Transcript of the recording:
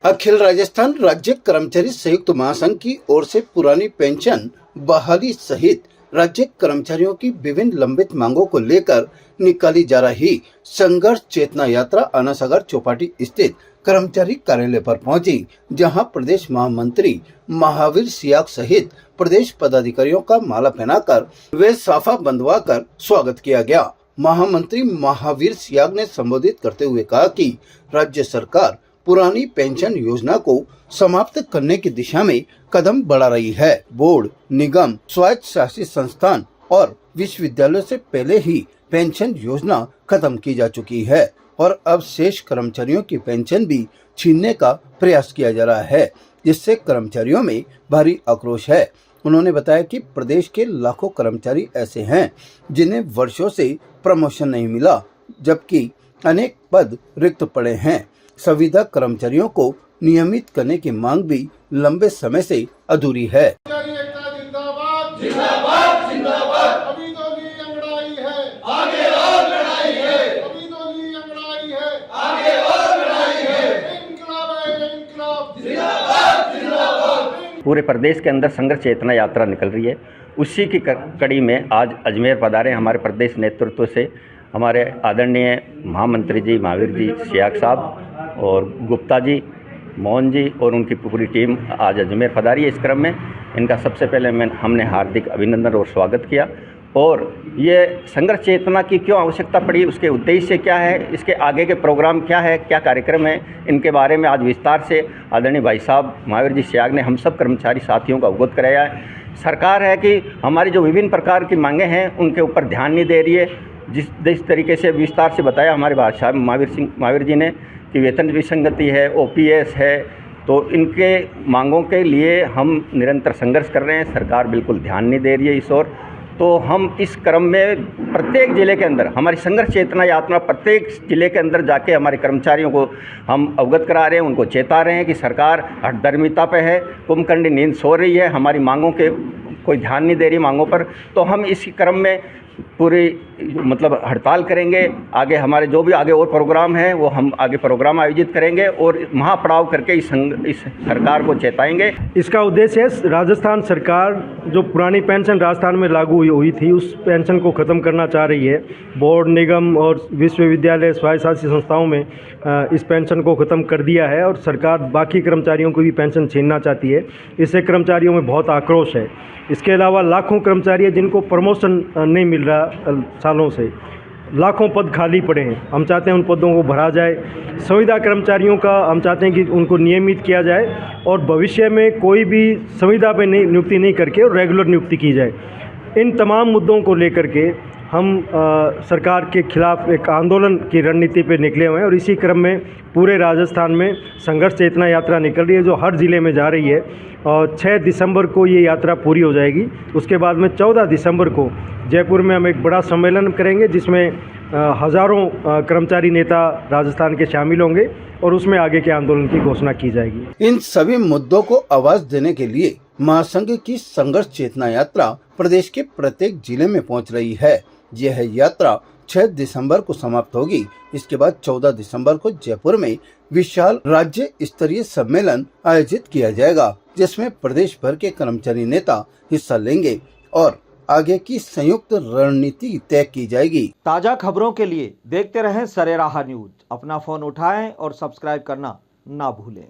अखिल राजस्थान राज्य कर्मचारी संयुक्त महासंघ की ओर से पुरानी पेंशन बहाली सहित राज्य कर्मचारियों की विभिन्न लंबित मांगों को लेकर निकाली जा रही संघर्ष चेतना यात्रा अनासागर चौपाटी स्थित कर्मचारी कार्यालय पर पहुंची, जहां प्रदेश महामंत्री महावीर सियाग सहित प्रदेश पदाधिकारियों का माला पहनाकर वे साफा बंधवाकर स्वागत किया गया। महामंत्री महावीर सियाग ने संबोधित करते हुए कहा कि राज्य सरकार पुरानी पेंशन योजना को समाप्त करने की दिशा में कदम बढ़ा रही है। बोर्ड, निगम, स्वायत्त शासित संस्थान और विश्वविद्यालयों से पहले ही पेंशन योजना खत्म की जा चुकी है और अब शेष कर्मचारियों की पेंशन भी छीनने का प्रयास किया जा रहा है, जिससे कर्मचारियों में भारी आक्रोश है। उन्होंने बताया कि प्रदेश के लाखों कर्मचारी ऐसे हैं जिन्हें वर्षों से प्रमोशन नहीं मिला, जबकि अनेक पद रिक्त पड़े हैं। संविदा कर्मचारियों को नियमित करने की मांग भी लंबे समय से अधूरी है। जिंदाबाद जिंदाबाद जिंदाबाद। अभी तो ली अंगड़ाई है, आगे और लड़ाई है। अभी तो ली अंगड़ाई है, आगे और लड़ाई है। इंकलाब है इंकलाब, जिंदाबाद जिंदाबाद। पूरे प्रदेश के अंदर संघर्ष चेतना यात्रा निकल रही है। उसी की कड़ी में आज अजमेर पधारे हमारे प्रदेश नेतृत्व से हमारे आदरणीय महामंत्री जी महावीर जी सियाग साहब और गुप्ता जी, मोहन जी और उनकी पूरी टीम आज अजमेर पधारी है। इस क्रम में इनका सबसे पहले हमने हार्दिक अभिनंदन और स्वागत किया। और ये संघर्ष चेतना की क्यों आवश्यकता पड़ी, उसके उद्देश्य क्या है, इसके आगे के प्रोग्राम क्या है, क्या कार्यक्रम है, इनके बारे में आज विस्तार से आदरणीय भाई साहब महावीर जी सियाग ने हम सब कर्मचारी साथियों को अवगत कराया है। सरकार है कि हमारी जो विभिन्न प्रकार की मांगें हैं उनके ऊपर ध्यान नहीं दे रही है। जिस तरीके से विस्तार से बताया हमारे भाई साहब महावीर जी ने कि वेतन विसंगति है, ओपीएस है, तो इनके मांगों के लिए हम निरंतर संघर्ष कर रहे हैं। सरकार बिल्कुल ध्यान नहीं दे रही है इस ओर। तो हम इस क्रम में प्रत्येक ज़िले के अंदर हमारी संघर्ष चेतना यात्रा प्रत्येक ज़िले के अंदर जाके हमारे कर्मचारियों को हम अवगत करा रहे हैं, उनको चेता रहे हैं कि सरकार हठधर्मिता पे है, कुंभकर्णी नींद सो रही है, हमारी मांगों के कोई ध्यान नहीं दे रही मांगों पर। तो हम इस क्रम में पूरी हड़ताल करेंगे। आगे हमारे जो भी आगे और प्रोग्राम हैं वो हम आगे प्रोग्राम आयोजित करेंगे और महापड़ाव करके इस सरकार को चेताएंगे। इसका उद्देश्य है राजस्थान सरकार जो पुरानी पेंशन राजस्थान में लागू हुई थी उस पेंशन को ख़त्म करना चाह रही है। बोर्ड, निगम और विश्वविद्यालय स्वायत्त शासित संस्थाओं में इस पेंशन को ख़त्म कर दिया है और सरकार बाकी कर्मचारियों को भी पेंशन छीनना चाहती है। इससे कर्मचारियों में बहुत आक्रोश है। इसके अलावा लाखों कर्मचारी हैं जिनको प्रमोशन नहीं मिल रहा, सालों से लाखों पद खाली पड़े हैं। हम चाहते हैं उन पदों को भरा जाए। संविदा कर्मचारियों का हम चाहते हैं कि उनको नियमित किया जाए और भविष्य में कोई भी संविदा पे नियुक्ति नहीं करके और रेगुलर नियुक्ति की जाए। इन तमाम मुद्दों को लेकर के हम सरकार के खिलाफ एक आंदोलन की रणनीति पे निकले हुए हैं और इसी क्रम में पूरे राजस्थान में संघर्ष चेतना यात्रा निकल रही है जो हर ज़िले में जा रही है। और 6 दिसंबर को ये यात्रा पूरी हो जाएगी। उसके बाद में 14 दिसंबर को जयपुर में हम एक बड़ा सम्मेलन करेंगे जिसमें हज़ारों कर्मचारी नेता राजस्थान के शामिल होंगे और उसमें आगे के आंदोलन की घोषणा की जाएगी। इन सभी मुद्दों को आवाज देने के लिए महासंघ की संघर्ष चेतना यात्रा प्रदेश के प्रत्येक जिले में पहुंच रही है। यह यात्रा 6 दिसंबर को समाप्त होगी। इसके बाद 14 दिसंबर को जयपुर में विशाल राज्य स्तरीय सम्मेलन आयोजित किया जाएगा, जिसमें प्रदेश भर के कर्मचारी नेता हिस्सा लेंगे और आगे की संयुक्त रणनीति तय की जाएगी। ताजा खबरों के लिए देखते रहें सरेराह न्यूज। अपना फोन उठाएं और सब्सक्राइब करना ना भूलें।